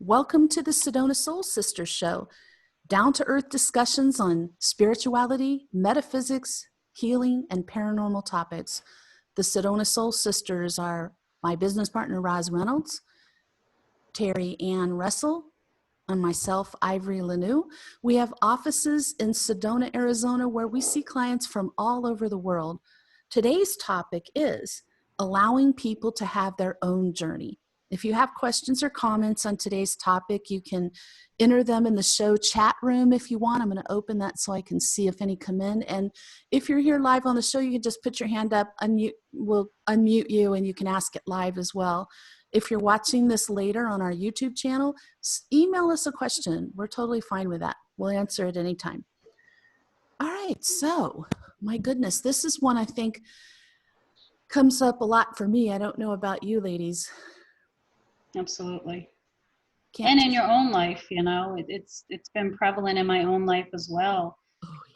Welcome to the Sedona Soul Sisters Show, down-to-earth discussions on spirituality, metaphysics, healing, and paranormal topics. The Sedona Soul Sisters are my business partner, Roz Reynolds, Terry Ann Russell, and myself, Ivory Lanou. We have offices in Sedona, Arizona, where we see clients from all over the world. Today's topic is allowing people to have their own journey. If you have questions or comments on today's topic, you can enter them in the show chat room if you want. I'm going to open that so I can see if any come in. And if you're here live on the show, you can just put your hand up, we'll unmute you, and you can ask it live as well. If you're watching this later on our YouTube channel, email us a question. We're totally fine with that. We'll answer it anytime. All right, so my goodness, this is one I think comes up a lot for me. I don't know about you ladies. Absolutely. And in your own life, you know, it's been prevalent in my own life as well.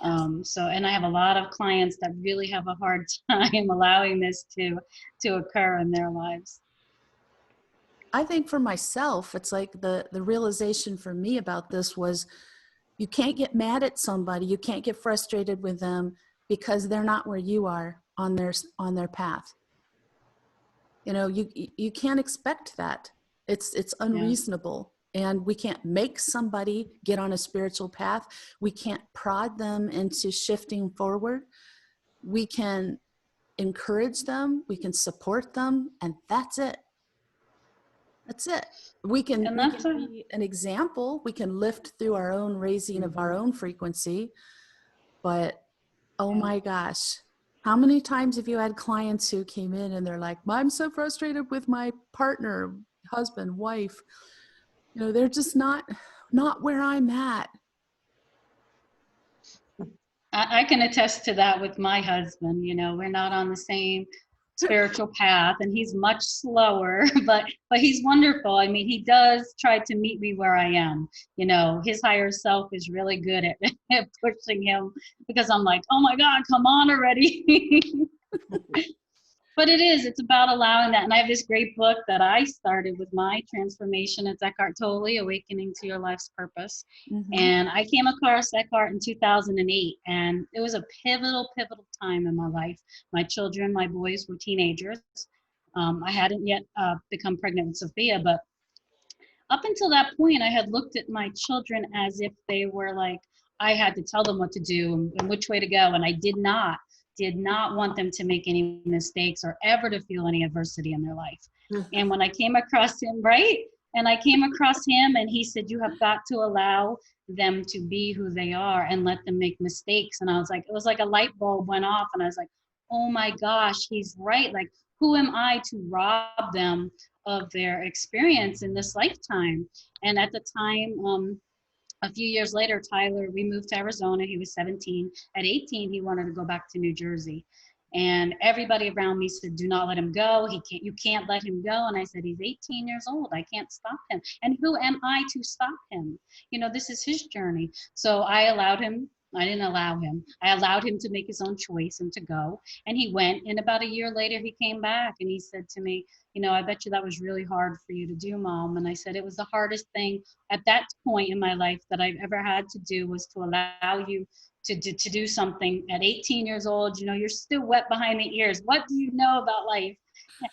Oh, yes. And I have a lot of clients that really have a hard time allowing this to occur in their lives. I think for myself, it's like the realization for me about this was you can't get mad at somebody. You can't get frustrated with them because they're not where you are on their path. You know, you can't expect that. It's unreasonable. Yeah. And we can't make somebody get on a spiritual path. We can't prod them into shifting forward. We can encourage them. We can support them. And that's it. That's it. We can be an example. We can lift through our own raising of our own frequency. But, oh my gosh, how many times have you had clients who came in and they're like, I'm so frustrated with my partner, husband, wife. You know, they're just not where I'm at. I can attest to that with my husband. You know, we're not on the same spiritual path, and he's much slower, but he's wonderful. I mean, he does try to meet me where I am. You know, his higher self is really good at pushing him because I'm like, oh my God, come on already. But it's about allowing that. And I have this great book that I started with my transformation. It's Eckhart Tolle, Awakening to Your Life's Purpose. Mm-hmm. And I came across Eckhart in 2008. And it was a pivotal time in my life. My children, my boys were teenagers. I hadn't yet become pregnant with Sophia. But up until that point, I had looked at my children as if they were like, I had to tell them what to do and which way to go. And I did not want them to make any mistakes or ever to feel any adversity in their life. And when I came across him, and he said, you have got to allow them to be who they are and let them make mistakes. And I was like, it was like a light bulb went off, and I was like, oh my gosh, he's right. Like, who am I to rob them of their experience in this lifetime? And at the time, a few years later, Tyler, we moved to Arizona. He was 17. At 18, he wanted to go back to New Jersey. And everybody around me said, do not let him go. You can't let him go. And I said, he's 18 years old. I can't stop him. And who am I to stop him? You know, this is his journey. So I allowed him. I didn't allow him. I allowed him to make his own choice and to go. And he went. And about a year later, he came back and he said to me, you know, I bet you that was really hard for you to do, Mom. And I said, it was the hardest thing at that point in my life that I've ever had to do, was to allow you to do something at 18 years old. You know, you're still wet behind the ears. What do you know about life?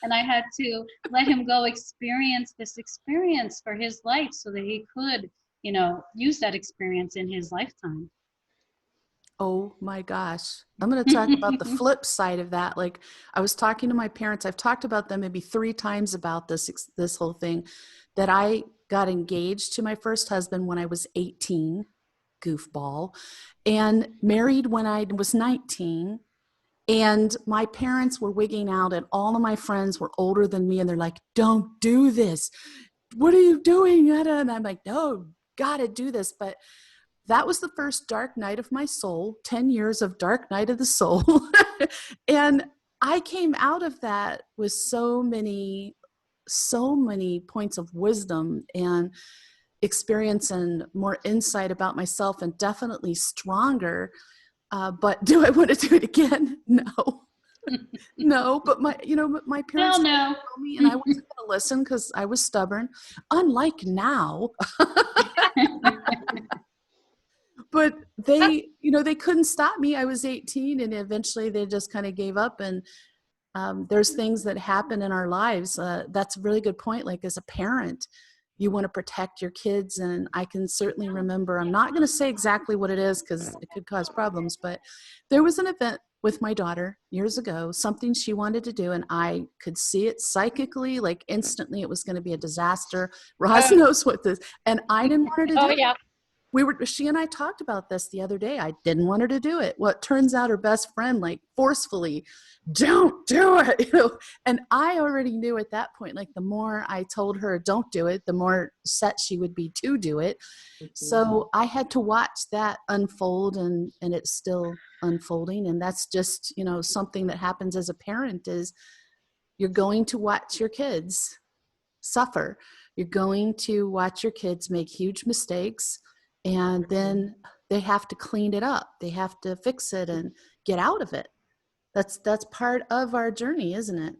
And I had to let him go experience this experience for his life so that he could, you know, use that experience in his lifetime. Oh my gosh. I'm going to talk about the flip side of that. Like, I was talking to my parents. I've talked about them maybe 3 times about this whole thing, that I got engaged to my first husband when I was 18, goofball, and married when I was 19. And my parents were wigging out, and all of my friends were older than me. And they're like, don't do this. What are you doing? And I'm like, no, gotta do this. But that was the first dark night of my soul, 10 years of dark night of the soul. And I came out of that with so many points of wisdom and experience and more insight about myself, and definitely stronger. But do I want to do it again? No. No, but my parents Hell did no. tell me, and I wasn't going to listen because I was stubborn. Unlike now, but they couldn't stop me. I was 18, and eventually they just kind of gave up. And there's things that happen in our lives. That's a really good point. Like as a parent, you want to protect your kids. And I can certainly remember, I'm not going to say exactly what it is because it could cause problems, but there was an event with my daughter years ago, something she wanted to do. And I could see it psychically, like instantly it was going to be a disaster. Roz knows what this, and I didn't want her to do Oh it. yeah. She and I talked about this the other day. I didn't want her to do it. Well, it turns out her best friend, like forcefully, don't do it, and I already knew at that point, like the more I told her don't do it, the more set she would be to do it. So I had to watch that unfold, and it's still unfolding. And that's just, something that happens as a parent is you're going to watch your kids suffer. You're going to watch your kids make huge mistakes, and then they have to clean it up. They have to fix it and get out of it. That's part of our journey, isn't it?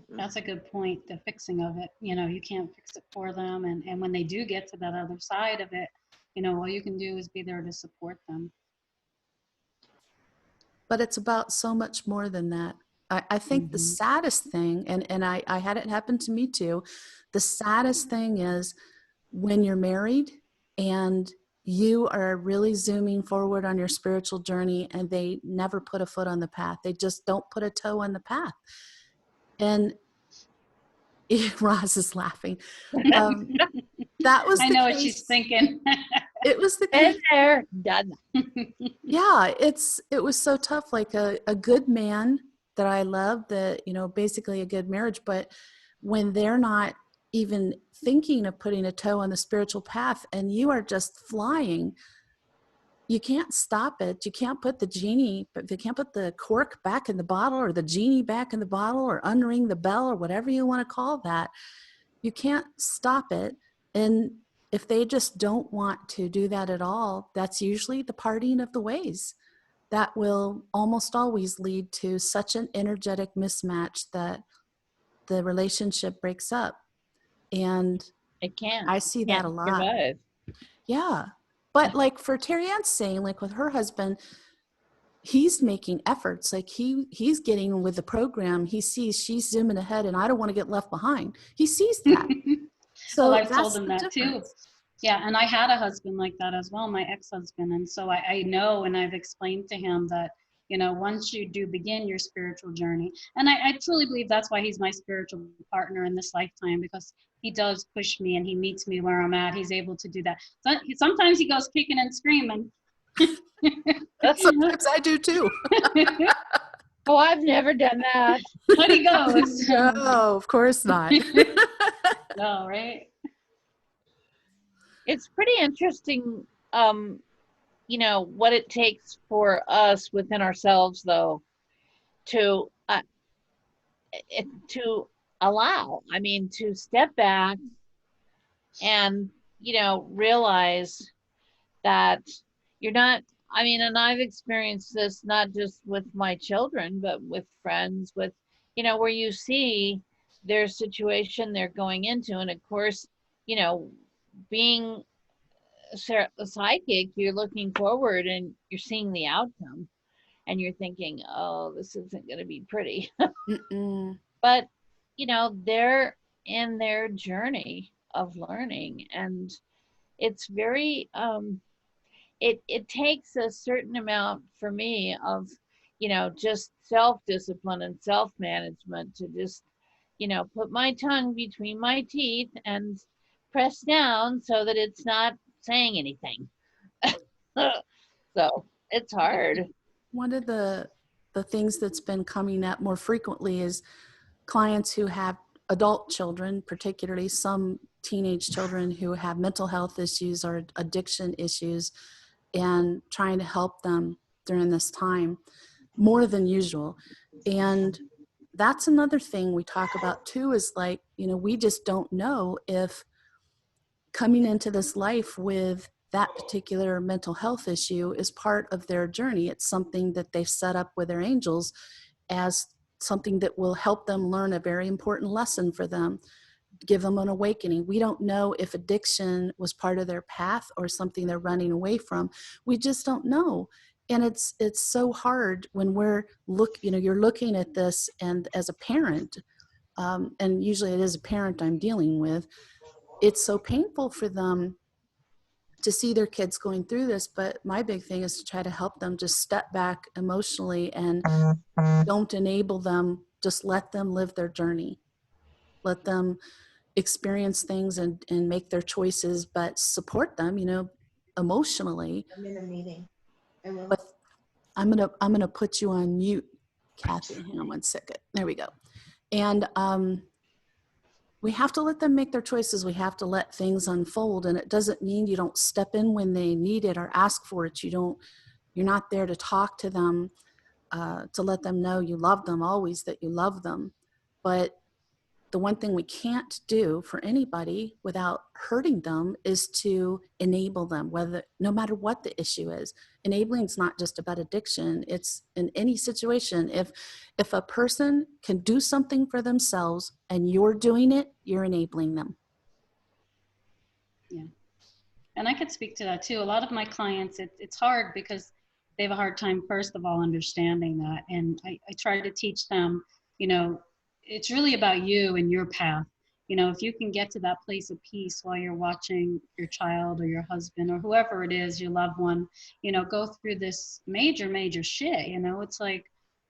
That's a good point, the fixing of it. You can't fix it for them. And when they do get to that other side of it, all you can do is be there to support them. But it's about so much more than that. I think the saddest thing, and I had it happen to me too, the saddest thing is when you're married and you are really zooming forward on your spiritual journey and they never put a foot on the path. They just don't put a toe on the path. And Roz is laughing. That was I the know case. what she's thinking. It was the Been case. there, done. Yeah, it was so tough. Like a good man that I love, that, basically a good marriage, but when they're not even thinking of putting a toe on the spiritual path and you are just flying, you can't stop it. You can't put they can't put the cork back in the bottle, or the genie back in the bottle, or unring the bell, or whatever you want to call that. You can't stop it. And if they just don't want to do that at all, that's usually the parting of the ways. That will almost always lead to such an energetic mismatch that the relationship breaks up. And It can't. I see that a lot. Survive. Yeah. But like for Terry Ann's saying, like with her husband, he's making efforts. Like he's getting with the program. He sees she's zooming ahead and I don't want to get left behind. He sees that. So I've that's told him the that too. difference. Yeah, and I had a husband like that as well, my ex-husband. And so I know, and I've explained to him that, once you do begin your spiritual journey, and I truly believe that's why he's my spiritual partner in this lifetime, because he does push me and he meets me where I'm at. He's able to do that. So, sometimes he goes kicking and screaming. Sometimes I do too. Oh, I've never done that. But he goes. No, of course not. No, right? It's pretty interesting, what it takes for us within ourselves, though, to allow. I mean, to step back and realize that you're not. I mean, and I've experienced this not just with my children, but with friends, with where you see their situation they're going into, and of course, being a psychic, you're looking forward and you're seeing the outcome and you're thinking, oh, this isn't going to be pretty. But they're in their journey of learning, and it's very it takes a certain amount for me of just self-discipline and self-management to just put my tongue between my teeth and press down so that it's not saying anything. So it's hard. One of the things that's been coming up more frequently is clients who have adult children, particularly some teenage children who have mental health issues or addiction issues, and trying to help them during this time more than usual. And that's another thing we talk about too, is like, we just don't know if coming into this life with that particular mental health issue is part of their journey. It's something that they've set up with their angels. as something that will help them learn a very important lesson for them, give them an awakening. We don't know if addiction was part of their path or something they're running away from. We just don't know. And it's so hard when you're looking at this, and as a parent, and usually it is a parent I'm dealing with, it's so painful for them to see their kids going through this. But my big thing is to try to help them just step back emotionally and don't enable them. Just let them live their journey. Let them experience things and make their choices, but support them, emotionally. I'm in a meeting. I will. But I'm gonna put you on mute, Kathy. Hang on one second. There we go. And we have to let them make their choices. We have to let things unfold, and it doesn't mean you don't step in when they need it or ask for it. You're not there to talk to them, to let them know you love them always, that you love them. But the one thing we can't do for anybody without hurting them is to enable them, no matter what the issue is. Enabling is not just about addiction. It's in any situation. If a person can do something for themselves and you're doing it, you're enabling them. Yeah. And I could speak to that too. A lot of my clients, it's hard because they have a hard time, first of all, understanding that. And I try to teach them, it's really about you and your path. If you can get to that place of peace while you're watching your child or your husband or whoever it is, your loved one, go through this major shit, it's like,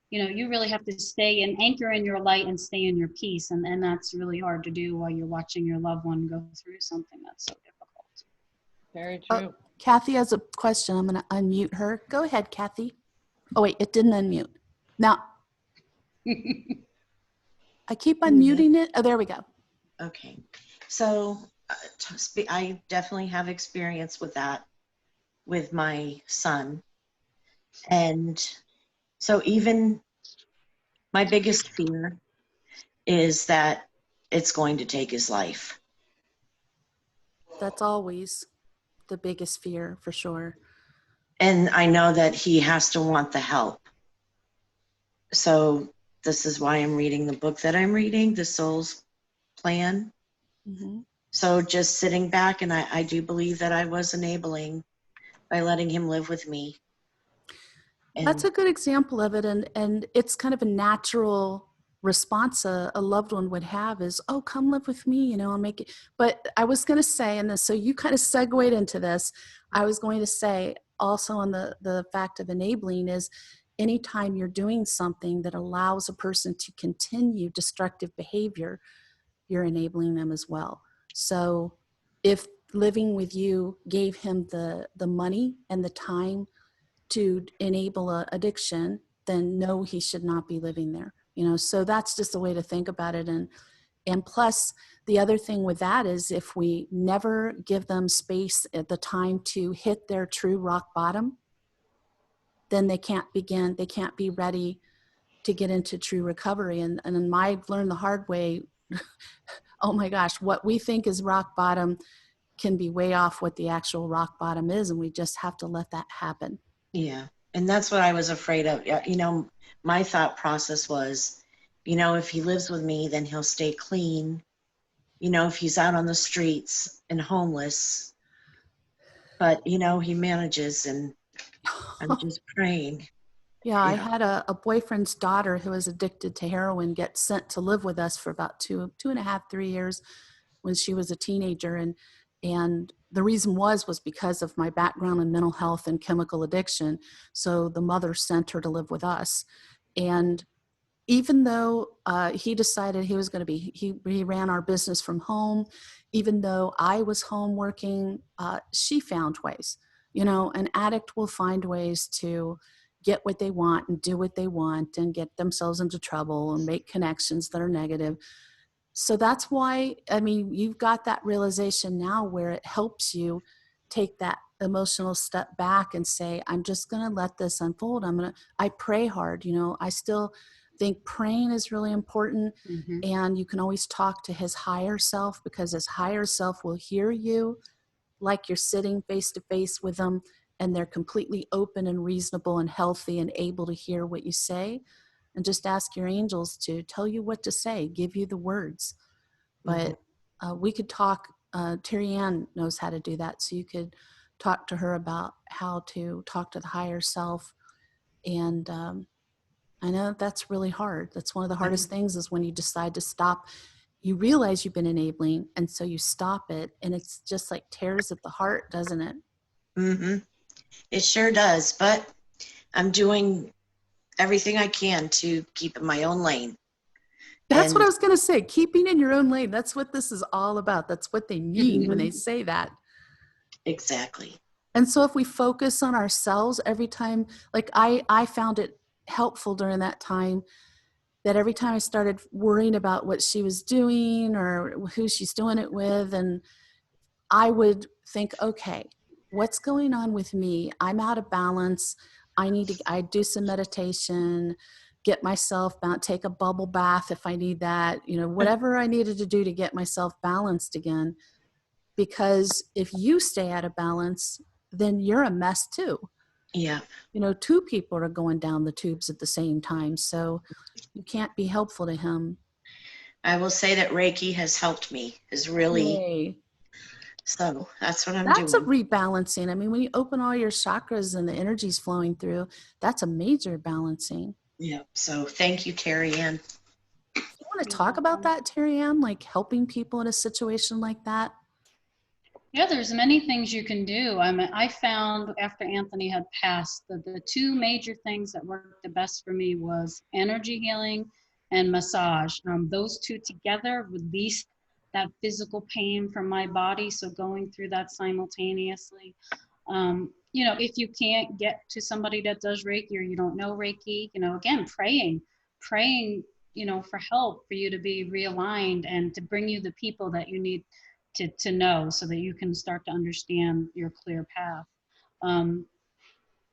you really have to stay and anchor in your light and stay in your peace. And that's really hard to do while you're watching your loved one go through something that's so difficult. Very true. Kathy has a question. I'm going to unmute her. Go ahead, Kathy. Oh, wait, it didn't unmute. Now, I keep unmuting it. Oh, there we go. Okay. So I definitely have experience with that with my son. And so even my biggest fear is that it's going to take his life. That's always the biggest fear, for sure. And I know that he has to want the help. So this is why I'm reading the book that I'm reading, The Soul's Plan. Mm-hmm. So just sitting back, and I do believe that I was enabling by letting him live with me. And that's a good example of it. And it's kind of a natural response a loved one would have is, oh, come live with me, I'll make it. But I was going to say, and so you kind of segued into this, I was going to say also on the fact of enabling is anytime you're doing something that allows a person to continue destructive behavior, you're enabling them as well. So if living with you gave him the money and the time to enable addiction, then no, he should not be living there. So that's just a way to think about it. And plus, the other thing with that is if we never give them space at the time to hit their true rock bottom, then they can't be ready to get into true recovery. And I've learned the hard way, oh my gosh, what we think is rock bottom can be way off what the actual rock bottom is. And we just have to let that happen. yeah, and that's what I was afraid of. My thought process was, if he lives with me, then he'll stay clean. If he's out on the streets and homeless, but, he manages, and I'm just praying. Yeah, I had a boyfriend's daughter who was addicted to heroin get sent to live with us for about 2.5, 3 years when she was a teenager. And the reason was because of my background in mental health and chemical addiction. So the mother sent her to live with us. And even though he decided he was going to be, he ran our business from home, even though I was home working, she found ways. An addict will find ways to get what they want and do what they want and get themselves into trouble and make connections that are negative. So that's why, you've got that realization now where it helps you take that emotional step back and say, I'm just going to let this unfold. I pray hard. I still think praying is really important. Mm-hmm. And you can always talk to his higher self, because his higher self will hear you like you're sitting face to face with them, and they're completely open and reasonable and healthy and able to hear what you say. and just ask your angels to tell you what to say, give you the words. But we could talk, Terry Ann knows how to do that. So you could talk to her about how to talk to the higher self. And I know that's really hard. That's one of the hardest things, is when you decide to stop. You realize you've been enabling, and so you stop it, and it's just like tears at the heart, doesn't it? Mm-hmm. It sure does. But I'm doing everything I can to keep in my own lane. That's what I And was going to say. Keeping in your own lane. That's what this is all about. That's what they mean when they say that. exactly. And so if we focus on ourselves every time, like I found it helpful during that time, that every time I started worrying about what she was doing or who she's doing it with, and I would think, okay, what's going on with me? I'm out of balance. I do some meditation, get myself take a bubble bath if I need that, whatever I needed to do to get myself balanced again. Because if you stay out of balance, then you're a mess too. Yeah. Two people are going down the tubes at the same time. So you can't be helpful to him. I will say that Reiki has helped me, is really, Yay. so that's what I'm That's a doing. rebalancing. I mean, when you open all your chakras and the energy's flowing through, that's a major balancing. Yeah. So thank you, Terry Ann. You want to talk about that, Terry Ann, like helping people in a situation like that? Yeah, there's many things you can do. I found after Anthony had passed that the two major things that worked the best for me was energy healing and massage. Those two together released that physical pain from my body. So going through that simultaneously. If you can't get to somebody that does Reiki, or you don't know Reiki, again, praying, for help, for you to be realigned and to bring you the people that you need to know, so that you can start to understand your clear path.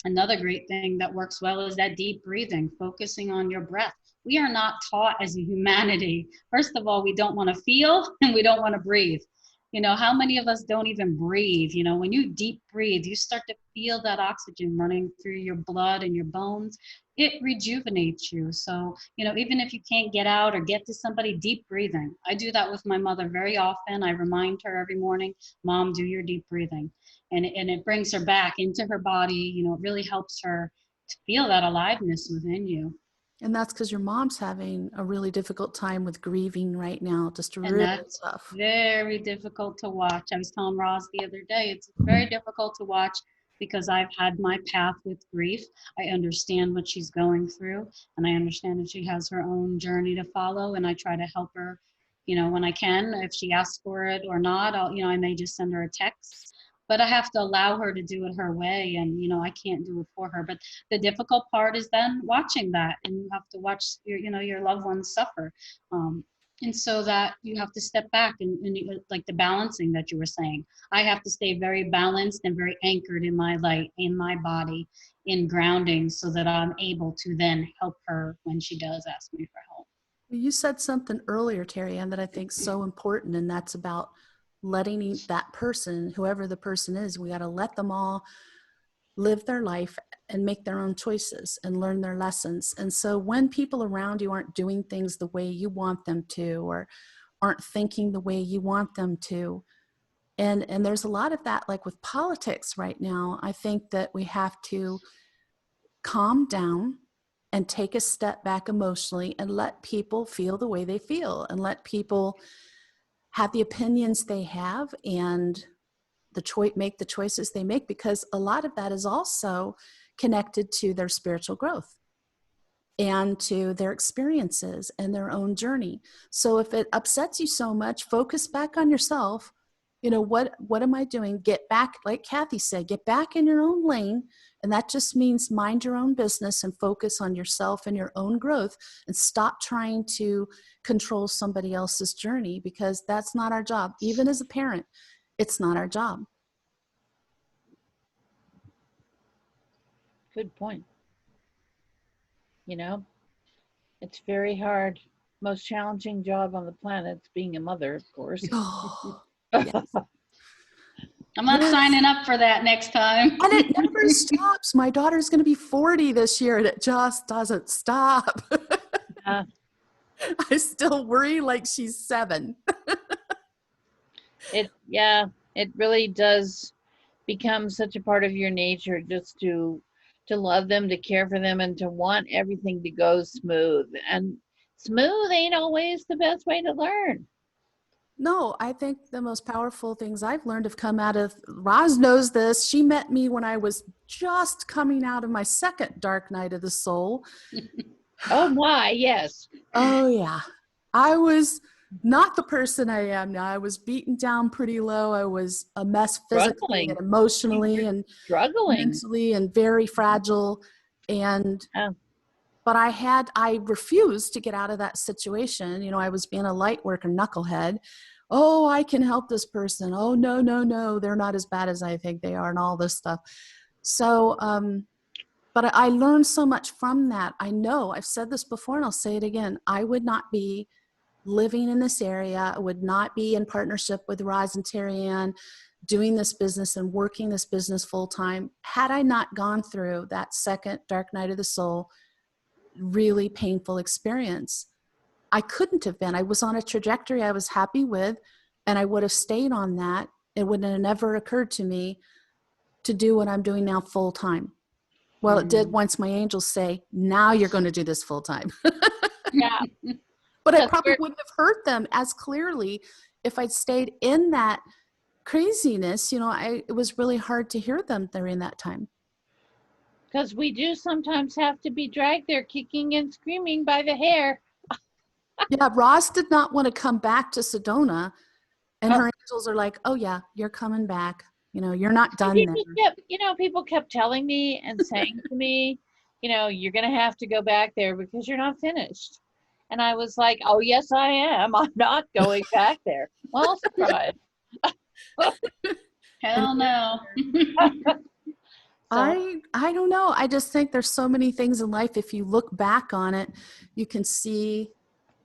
Another great thing that works well is that deep breathing, focusing on your breath. We are not taught as a humanity. First of all, we don't want to feel and we don't want to breathe. How many of us don't even breathe? When you deep breathe, you start to feel that oxygen running through your blood and your bones. It rejuvenates you. So, even if you can't get out or get to somebody, deep breathing. I do that with my mother very often. I remind her every morning, Mom, do your deep breathing. And it brings her back into her body. It really helps her to feel that aliveness within you. And that's because your mom's having a really difficult time with grieving right now, just And really that's tough. very difficult to watch. I was telling Roz the other day, it's very difficult to watch because I've had my path with grief. I understand what she's going through, and I understand that she has her own journey to follow, and I try to help her, when I can. If she asks for it or not, I may just send her a text. But I have to allow her to do it her way, and I can't do it for her. But the difficult part is then watching that, and you have to watch your loved ones suffer. And so that you have to step back and like the balancing that you were saying. I have to stay very balanced and very anchored in my light, in my body, in grounding, so that I'm able to then help her when she does ask me for help. You said something earlier, Terry Ann, that I think is so important, and that's about letting that person, whoever the person is, we got to let them all live their life and make their own choices and learn their lessons. And so when people around you aren't doing things the way you want them to, or aren't thinking the way you want them to, and there's a lot of that, like with politics right now, I think that we have to calm down and take a step back emotionally and let people feel the way they feel, and let people have the opinions they have, and make the choices they make, because a lot of that is also connected to their spiritual growth and to their experiences and their own journey. So if it upsets you so much, focus back on yourself. What am I doing? Get back, like Kathy said, get back in your own lane. And that just means mind your own business and focus on yourself and your own growth, and stop trying to control somebody else's journey, because that's not our job. Even as a parent, it's not our job. Good point. It's very hard. Most challenging job on the planet is being a mother, of course. Oh, yes. I'm not signing up for that next time. And it never stops. My daughter's going to be 40 this year, and it just doesn't stop. Uh, I still worry like she's 7. it really does become such a part of your nature just to love them, to care for them, and to want everything to go smooth. And smooth ain't always the best way to learn. No, I think the most powerful things I've learned have come out of, Roz knows this. She met me when I was just coming out of my second dark night of the soul. Oh my, yes. Oh, yeah. I was not the person I am now. I was beaten down pretty low. I was a mess physically Struggling. and emotionally and Struggling. mentally and very fragile. And Oh, but I refused to get out of that situation. You know, I was being a light worker knucklehead. Oh, I can help this person. Oh, no, no, no, they're not as bad as I think they are, and all this stuff. So, but I learned so much from that. I know I've said this before and I'll say it again. I would not be living in this area. I would not be in partnership with Roz and Terry Ann doing this business and working this business full time had I not gone through that second dark night of the soul, really painful experience. I couldn't have been. I was on a trajectory I was happy with, and I would have stayed on that. It would have never occurred to me to do what I'm doing now full time. Well, it did once my angels say, now you're going to do this full time. yeah. But I That's probably where- wouldn't have heard them as clearly if I'd stayed in that craziness. You know, it was really hard to hear them during that time. Because we do sometimes have to be dragged there kicking and screaming by the hair. Yeah, Roz did not want to come back to Sedona, and Oh. her angels are like, oh yeah, you're coming back. You know, you're not done there. People kept telling me and saying to me, you're going to have to go back there because you're not finished. And I was like, oh, yes, I am. I'm not going back there. Well, surprise. Hell no. So, I don't know. I just think there's so many things in life. If you look back on it, you can see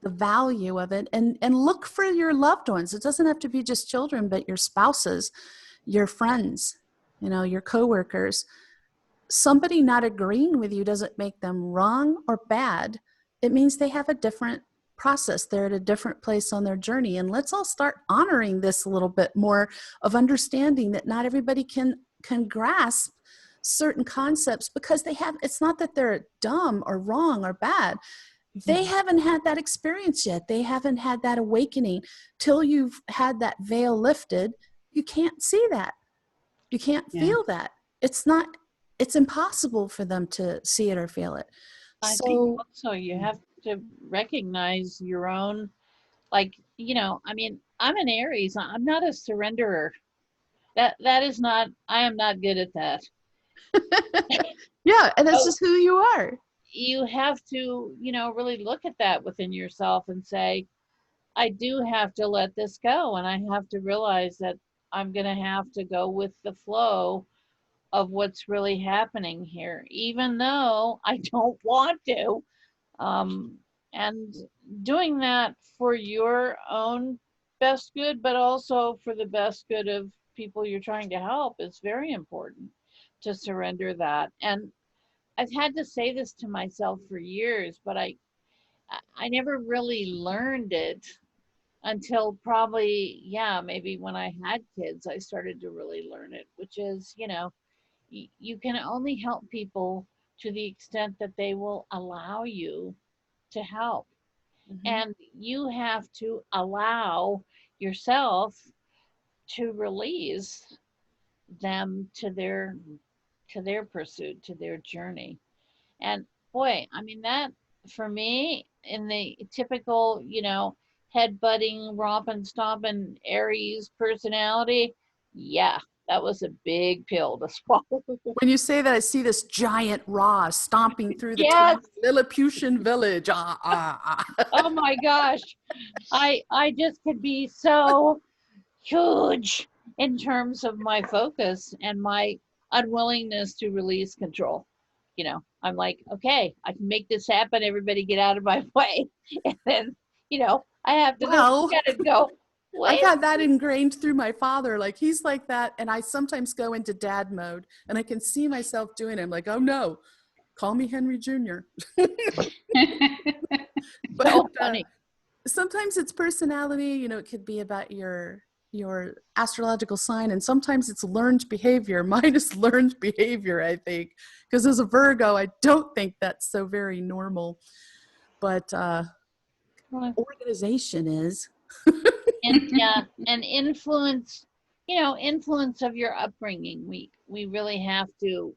the value of it, and look for your loved ones. It doesn't have to be just children, but your spouses, your friends, your coworkers. Somebody not agreeing with you doesn't make them wrong or bad. It means they have a different process. They're at a different place on their journey. And let's all start honoring this a little bit more, of understanding that not everybody can grasp certain concepts because it's not that they're dumb or wrong or bad. They haven't had that experience yet. They haven't had that awakening. Till you've had that veil lifted, you can't see that. You can't feel that. It's impossible for them to see it or feel it. I think also you have to recognize your own, I'm an Aries. I'm not a surrenderer. That is not, I am not good at that. Yeah, and that's just who you are. You have to, really look at that within yourself and say, I do have to let this go. And I have to realize that I'm going to have to go with the flow of what's really happening here, even though I don't want to. And doing that for your own best good, but also for the best good of people you're trying to help is very important, to surrender that. And I've had to say this to myself for years, but I never really learned it until probably, maybe when I had kids, I started to really learn it, which is, you can only help people to the extent that they will allow you to help. Mm-hmm. And you have to allow yourself to release them to their pursuit, to their journey. And boy, I mean, that for me, in the typical, head-butting, romping, stomping Aries personality, that was a big pill to swallow. When you say that, I see this giant Roz stomping through the Lilliputian village. Oh my gosh. I just could be so huge in terms of my focus and my unwillingness to release control. I'm like, okay, I can make this happen. Everybody get out of my way. And then, I have to look at it and go, I've had that ingrained through my father. Like, he's like that. And I sometimes go into dad mode and I can see myself doing it. I'm like, oh no, call me Henry Jr. So But funny. sometimes it's personality, you know, it could be about your astrological sign, and sometimes it's learned behavior. Mine is learned behavior, I think, because as a Virgo, I don't think that's so very normal. But Well, organization is. and yeah, and influence, influence of your upbringing. We really have to,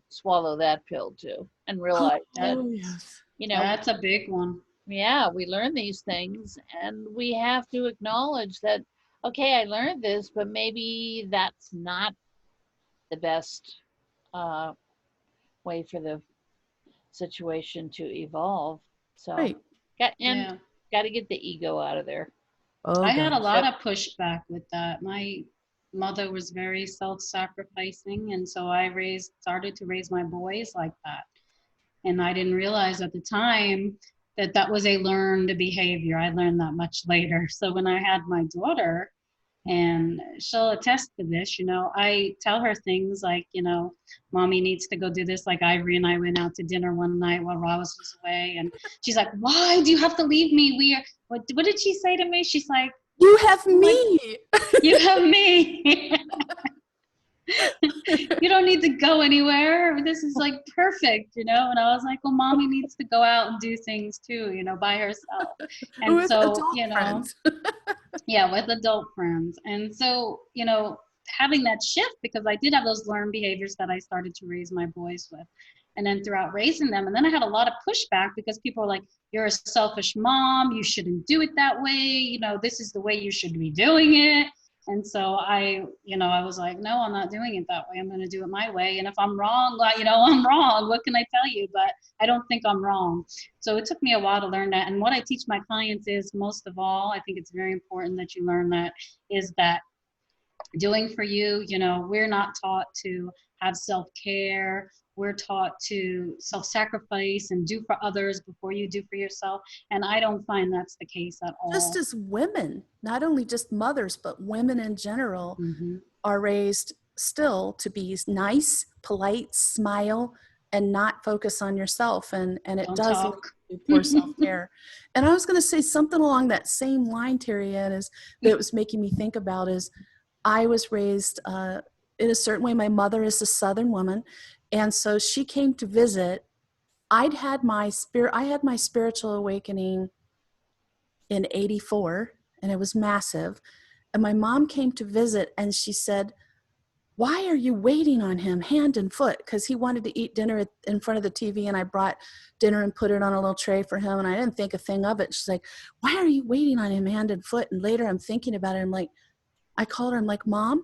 swallow that pill too and realize that, That Oh, yes. you know, that's a big one. yeah, we learn these things and we have to acknowledge that, okay, I learned this, but maybe that's not the best uh, way for the situation to evolve. So, Right. and Yeah. got to get the ego out of there. Oh, I had a gosh. lot of pushback with that. My mother was very self-sacrificing, and so started to raise my boys like that. And I didn't realize at the time that that was a learned behavior. I learned that much later. So when I had my daughter, and she'll attest to this, I tell her things like, mommy needs to go do this. Like Ivory and I went out to dinner one night while Ross was away, and she's like, why do you have to leave me? What did she say to me? She's like, You have like, me. you have me. You don't need to go anywhere. This is like perfect, And I was like, well, mommy needs to go out and do things too, by herself. And With so, adult friends. yeah, with adult friends. And so, having that shift, because I did have those learned behaviors that I started to raise my boys with. And then throughout raising them, and then I had a lot of pushback because people were like, you're a selfish mom. You shouldn't do it that way. This is the way you should be doing it. And so I was like, no, I'm not doing it that way. I'm going to do it my way. And if I'm wrong, I'm wrong. What can I tell you? But I don't think I'm wrong. So it took me a while to learn that. And what I teach my clients is, most of all, I think it's very important that you learn that, is that doing for you, we're not taught to have self-care. We're taught to self-sacrifice and do for others before you do for yourself. And I don't find that's the case at all. Just as women, not only just mothers, but women in general Mm-hmm. are raised still to be nice, polite, smile, and not focus on yourself. And it Don't does lead talk. to poor self-care. And I was going to say something along that same line, Terry Ann, is that it was making me think about is I was raised in a certain way. My mother is a Southern woman. And so she came to visit. I had my spiritual awakening in 84, and it was massive. And my mom came to visit, and she said, why are you waiting on him hand and foot? Because he wanted to eat dinner in front of the TV, and I brought dinner and put it on a little tray for him, and I didn't think a thing of it. She's like, why are you waiting on him hand and foot? And later I'm thinking about it. I called her, I'm like, Mom,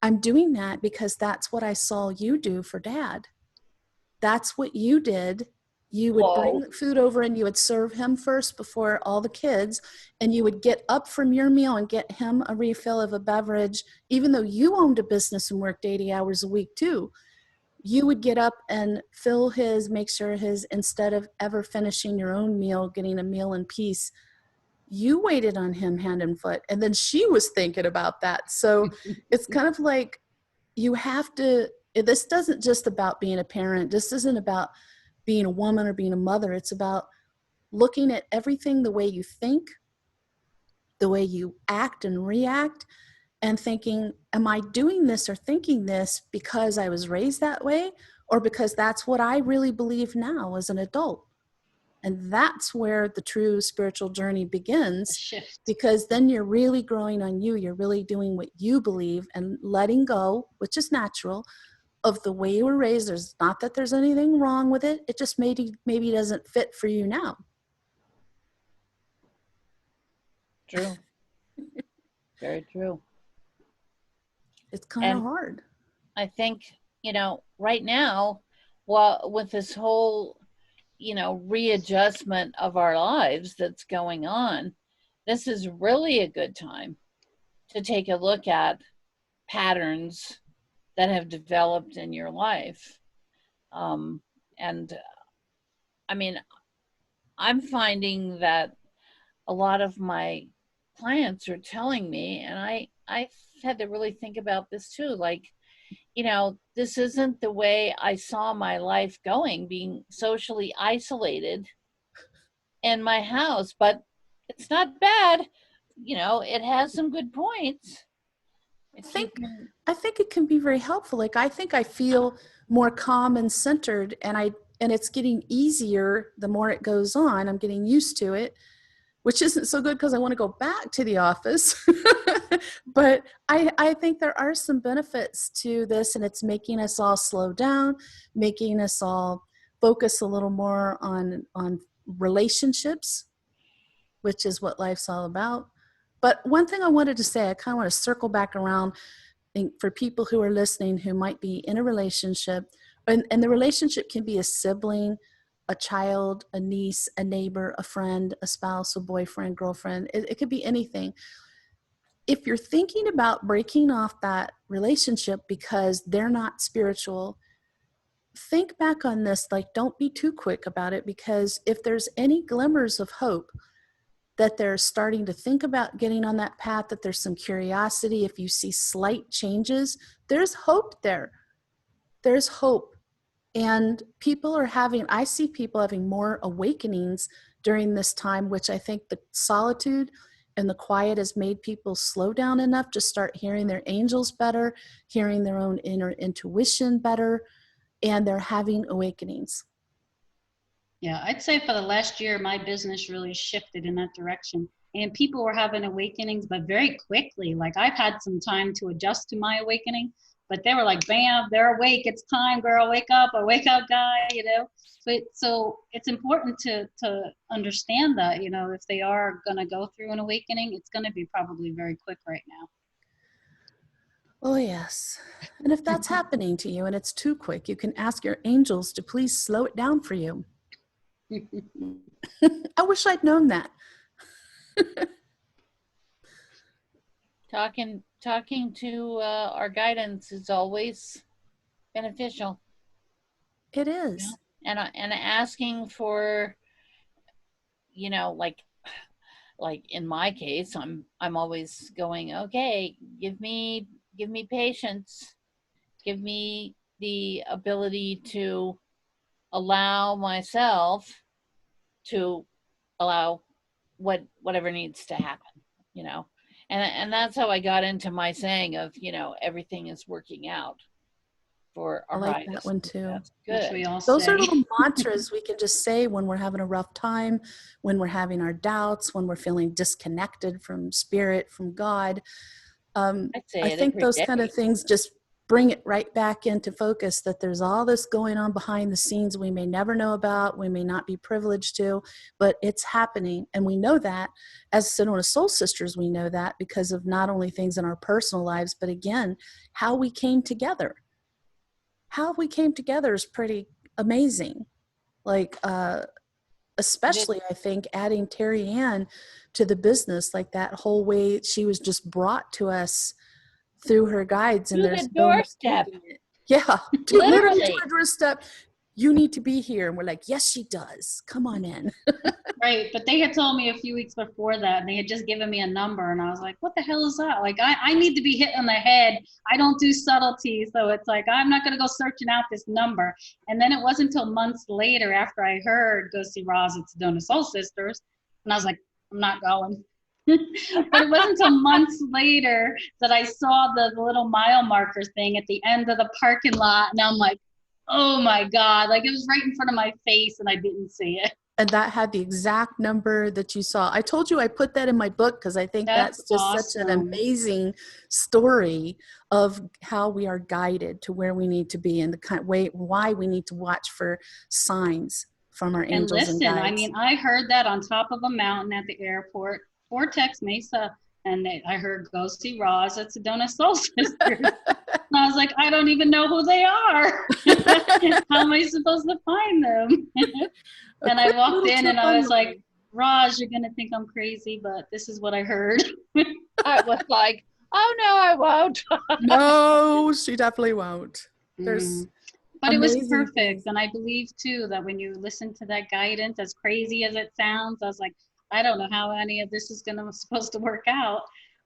I'm doing that because that's what I saw you do for Dad. That's what you did. You would bring food over and you would serve him first before all the kids, and you would get up from your meal and get him a refill of a beverage. Even though you owned a business and worked 80 hours a week too, you would get up and make sure his, instead of ever finishing your own meal, getting a meal in peace, you waited on him hand and foot. And then she was thinking about that. So it's kind of like, you have to, this doesn't just about being a parent. This isn't about being a woman or being a mother. It's about looking at everything the way you think, the way you act and react, and thinking, am I doing this or thinking this because I was raised that way, or because that's what I really believe now as an adult? And that's where the true spiritual journey begins, Shift. because then you're really growing on you. You're really doing what you believe and letting go, which is natural, of the way you were raised. There's not that there's anything wrong with it. It just maybe doesn't fit for you now. True. Very true. It's kind of And hard. I think, right now, with this whole, readjustment of our lives that's going on, this is really a good time to take a look at patterns that have developed in your life. And I mean, I'm finding that a lot of my clients are telling me, and I had to really think about this too, like, this isn't the way I saw my life going, being socially isolated in my house, but it's not bad. You know, it has some good points. I think it can be very helpful. Like, I think I feel more calm and centered, and it's getting easier the more it goes on. I'm getting used to it, which isn't so good because I want to go back to the office. But I think there are some benefits to this, and it's making us all slow down, making us all focus a little more on relationships, which is what life's all about. But one thing I wanted to say, I kind of want to circle back around for people who are listening who might be in a relationship, and the relationship can be a sibling, a child, a niece, a neighbor, a friend, a spouse, a boyfriend, girlfriend. It could be anything. If you're thinking about breaking off that relationship because they're not spiritual, think back on this. Like, don't be too quick about it, because if there's any glimmers of hope that they're starting to think about getting on that path, that there's some curiosity, if you see slight changes, there's hope there. There's hope. And I see people having more awakenings during this time, which I think the solitude and the quiet has made people slow down enough to start hearing their angels better, hearing their own inner intuition better, and they're having awakenings. Yeah, I'd say for the last year, my business really shifted in that direction. And people were having awakenings, but very quickly. Like, I've had some time to adjust to my awakening, but they were like, bam, they're awake. It's time, girl, wake up, or wake up, guy, you know? So it's important to understand that, you know, if they are going to go through an awakening, it's going to be probably very quick right now. Oh, yes. And if that's happening to you and it's too quick, you can ask your angels to please slow it down for you. I wish I'd known that. Talking to our guidance is always beneficial. It is. You know? And asking for, you know, like in my case, I'm always going, okay, give me patience, give me the ability to allow myself to allow whatever needs to happen, you know. And that's how I got into my saying of, you know, everything is working out for our I like highest. that one too. That's good. We all Those say. are little mantras we can just say when we're having a rough time, when we're having our doubts, when we're feeling disconnected from spirit, from God. I'd say I it think every those day. kind of things just bring it right back into focus, that there's all this going on behind the scenes we may never know about, we may not be privileged to, but it's happening. And we know that as Sedona Soul Sisters, we know that because of not only things in our personal lives, but again, how we came together. How we came together is pretty amazing. Like, especially I think adding Terry Ann to the business, like that whole way she was just brought to us through her guides, and To there's the no doorstep. mistaking it. Yeah, literally to our doorstep. You need to be here, and we're like, yes, she does. Come on in. Right, but they had told me a few weeks before that, and they had just given me a number, and I was like, what the hell is that? Like, I need to be hit on the head. I don't do subtlety, so it's like, I'm not going to go searching out this number. And then it wasn't until months later after I heard Go See Roz at Sedona Soul Sisters, and I was like, I'm not going. But it wasn't until months later that I saw the little mile markers thing at the end of the parking lot, and I'm like, oh my God, like it was right in front of my face, and I didn't see it. And that had the exact number that you saw. I told you I put that in my book because I think that's just awesome. such an amazing story of how we are guided to where we need to be, and the kind of way why we need to watch for signs from our angels and guides. I mean, I heard that on top of a mountain at the airport, Vortex Mesa, and I heard Go See Roz at Sedona Soul Sisters. And I was like, I don't even know who they are. How am I supposed to find them? And I walked in and I was like, Roz, you're going to think I'm crazy, but this is what I heard. I was like, oh no, I won't. No, she definitely won't. There's But it was perfect. And I believe too that when you listen to that guidance, as crazy as it sounds, I was like, I don't know how any of this is supposed to work out.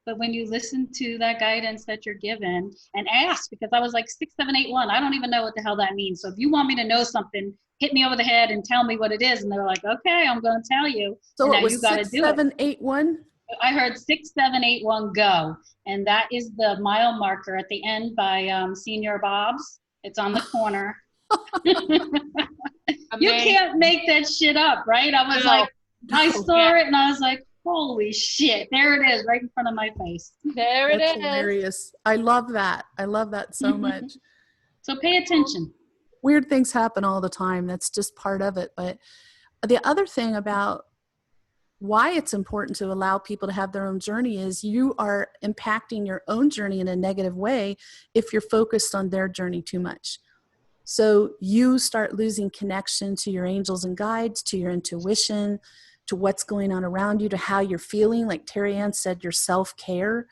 But when you listen to that guidance that you're given and ask, because I was like 6781, I don't even know what the hell that means. So if you want me to know something, hit me over the head and tell me what it is. And they're like, okay, I'm going to tell you. So and it now you was got to do it. 6781? I heard 6781 go. And that is the mile marker at the end by Senior Bob's. It's on the corner. You can't make that shit up, right? I was like, I saw it and I was like, holy shit, there it is right in front of my face. There it is. That's hilarious. I love that. I love that so much. So pay attention. Weird things happen all the time. That's just part of it. But the other thing about why it's important to allow people to have their own journey is you are impacting your own journey in a negative way if you're focused on their journey too much. So you start losing connection to your angels and guides, to your intuition, to what's going on around you, to how you're feeling. Like Terry Ann said, your self-care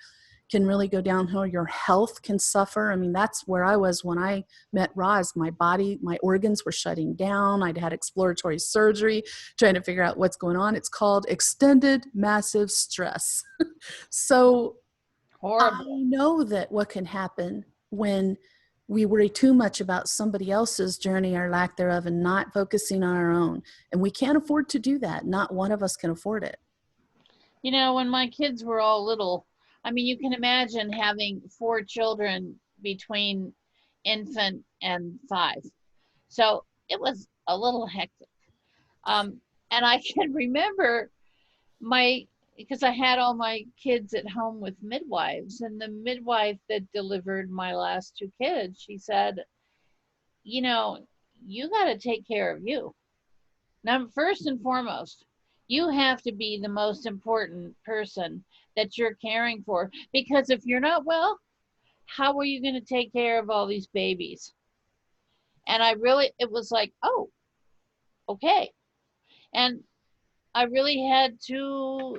can really go downhill. Your health can suffer. I mean, that's where I was when I met Roz. My body, my organs were shutting down. I'd had exploratory surgery, trying to figure out what's going on. It's called extended massive stress. So Horrible. I know that what can happen when we worry too much about somebody else's journey or lack thereof and not focusing on our own. And we can't afford to do that. Not one of us can afford it. You know, when my kids were all little, I mean, you can imagine having 4 children between infant and 5. So it was a little hectic. And I can remember because I had all my kids at home with midwives, and the midwife that delivered my last 2 kids, she said, you know, you got to take care of you. Now, first and foremost, you have to be the most important person that you're caring for, because if you're not well, how are you going to take care of all these babies? And it was like, oh, okay. And I really had to,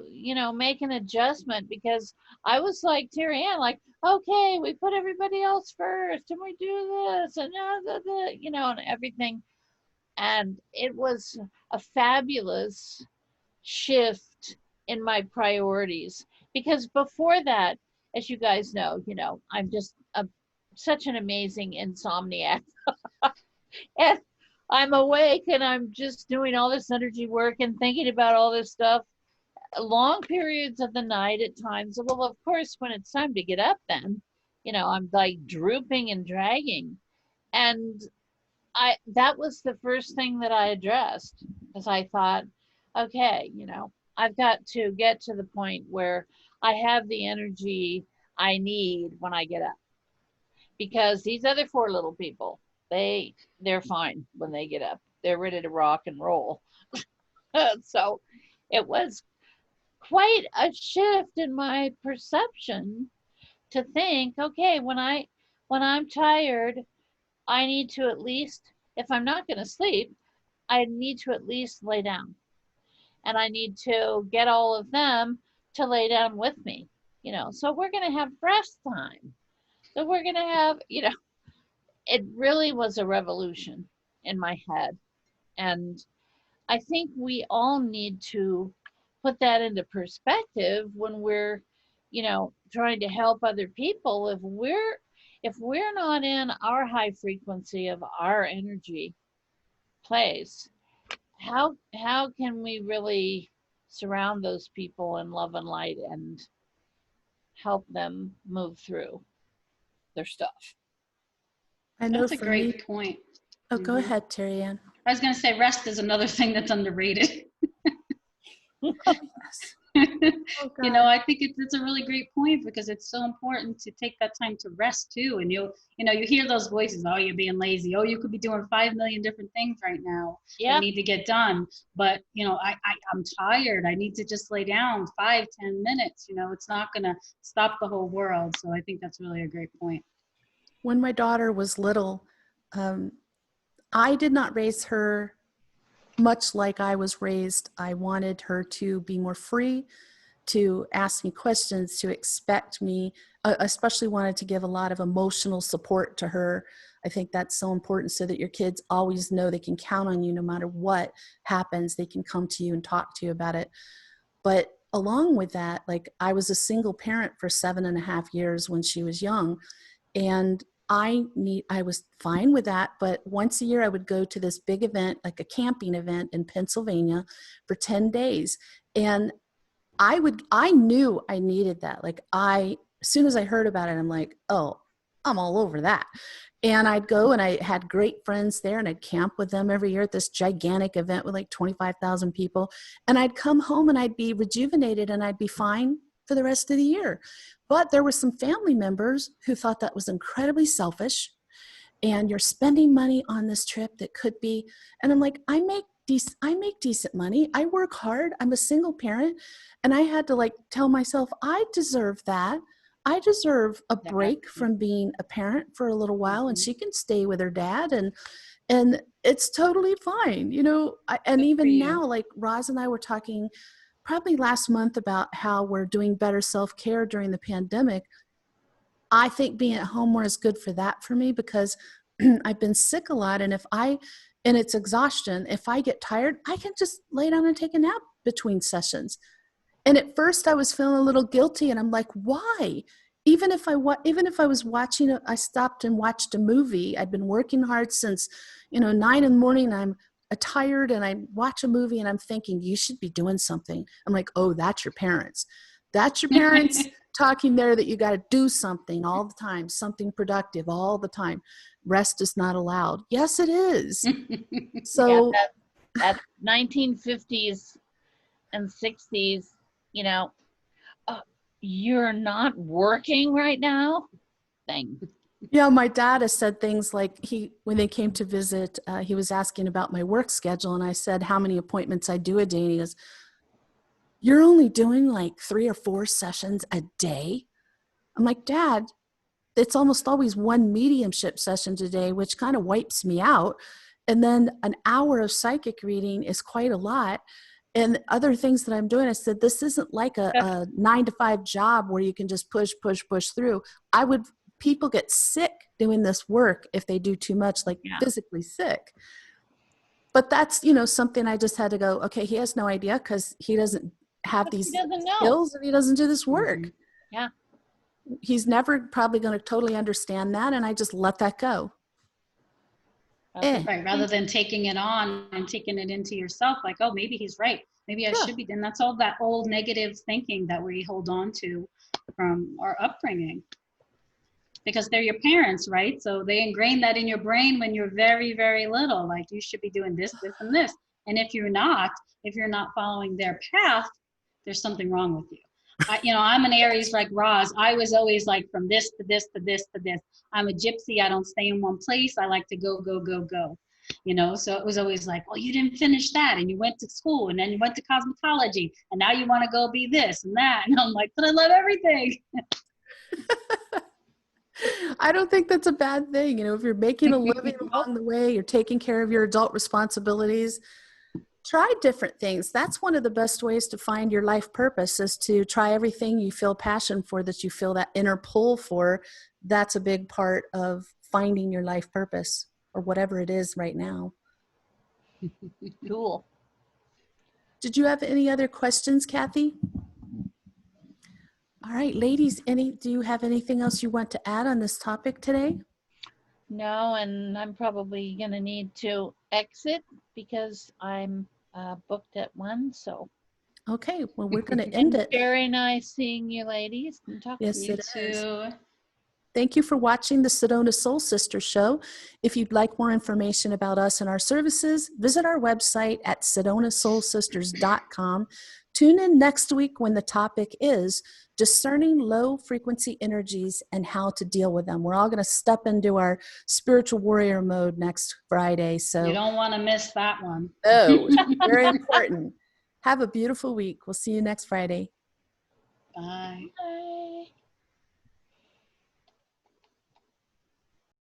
make an adjustment, because I was like Terry Ann, like, okay, we put everybody else first and we do this and and everything. And it was a fabulous shift in my priorities, because before that, as you guys know, I'm just such an amazing insomniac. And I'm awake and I'm just doing all this energy work and thinking about all this stuff long periods of the night at times. Well, of course, when it's time to get up, then, I'm like drooping and dragging. And that was the first thing that I addressed, because I thought, okay, I've got to get to the point where I have the energy I need when I get up, because these other 4 little people, they're fine when they get up. They're ready to rock and roll. So it was quite a shift in my perception to think, okay, when I'm tired, I need to at least, if I'm not going to sleep, I need to at least lay down. And I need to get all of them to lay down with me, so we're going to have rest time. So we're going to have, it really was a revolution in my head. And I think we all need to put that into perspective when we're, trying to help other people. If we're not in our high frequency of our energy place, how can we really surround those people in love and light and help them move through their stuff? I know That's a for great me. point. Oh, go ahead, Terry Ann. I was going to say rest is another thing that's underrated. I think it's a really great point, because it's so important to take that time to rest too. And you hear those voices, oh, you're being lazy. Oh, you could be doing 5 million different things right now that need to get done. But, I'm tired. I need to just lay down 5-10 minutes. It's not going to stop the whole world. So I think that's really a great point. When my daughter was little, I did not raise her much like I was raised. I wanted her to be more free, to ask me questions, to expect me. Especially wanted to give a lot of emotional support to her. I think that's so important, so that your kids always know they can count on you no matter what happens. They can come to you and talk to you about it. But along with that, like I was a single parent for 7.5 years when she was young. And I was fine with that. But once a year I would go to this big event, like a camping event in Pennsylvania for 10 days. And I knew I needed that. Like as soon as I heard about it, I'm like, oh, I'm all over that. And I'd go, and I had great friends there, and I'd camp with them every year at this gigantic event with like 25,000 people. And I'd come home and I'd be rejuvenated and I'd be fine for the rest of the year. But there were some family members who thought that was incredibly selfish, and you're spending money on this trip that could be, and I'm like, I make decent money. I work hard. I'm a single parent. And I had to like tell myself, I deserve that. I deserve a break from being a parent for a little while, and she can stay with her dad, and it's totally fine. And even now, like Roz and I were talking probably last month about how we're doing better self-care during the pandemic. I think being at home more is good for that for me, because I've been sick a lot. And and it's exhaustion. If I get tired, I can just lay down and take a nap between sessions. And at first I was feeling a little guilty, and I'm like, why? Even if I was watching, I stopped and watched a movie. I'd been working hard since, 9 in the morning. I'm tired, and I watch a movie and I'm thinking, you should be doing something. I'm like, oh, that's your parents. That's your parents talking there that you got to do something all the time, something productive all the time. Rest is not allowed. Yes, it is. So that 1950s and 60s, you're not working right now thing. Yeah, my dad has said things like when they came to visit, he was asking about my work schedule, and I said how many appointments I do a day, and he goes, you're only doing like 3 or 4 sessions a day? I'm like, Dad, it's almost always one mediumship session a day, which kind of wipes me out. And then an hour of psychic reading is quite a lot. And other things that I'm doing, I said, this isn't like a 9-to-5 job where you can just push through. People get sick doing this work if they do too much, like physically sick. But that's, something I just had to go, okay, he has no idea, because he doesn't have these skills, and he doesn't do this work. Mm-hmm. Yeah. He's never probably going to totally understand that. And I just let that go. Right, rather than taking it on and taking it into yourself, like, oh, maybe he's right. Maybe I should be. And that's all that old negative thinking that we hold on to from our upbringing. Because they're your parents, right? So they ingrain that in your brain when you're very, very little. Like, you should be doing this, this, and this. And if you're not following their path, there's something wrong with you. I'm an Aries like Roz. I was always like from this to this to this to this. I'm a gypsy. I don't stay in one place. I like to go, go, go, go. So it was always like, well, you didn't finish that, and you went to school, and then you went to cosmetology, and now you want to go be this and that. And I'm like, but I love everything. I don't think that's a bad thing. If you're making a living along the way, you're taking care of your adult responsibilities, try different things. That's one of the best ways to find your life purpose, is to try everything you feel passion for, that you feel that inner pull for. That's a big part of finding your life purpose, or whatever it is right now. Cool. Did you have any other questions, Kathy? All right, ladies, do you have anything else you want to add on this topic today? No, and I'm probably going to need to exit because I'm booked at 1. So. Okay, well, we're going to end it. Very nice seeing you, ladies. And talk yes, to you too. Thank you for watching the Sedona Soul Sisters Show. If you'd like more information about us and our services, visit our website at sedonasoulsisters.com. Tune in next week when the topic is discerning low frequency energies and how to deal with them. We're all going to step into our spiritual warrior mode next Friday. So you don't want to miss that one. Oh, very important. Have a beautiful week. We'll see you next Friday. Bye. Bye.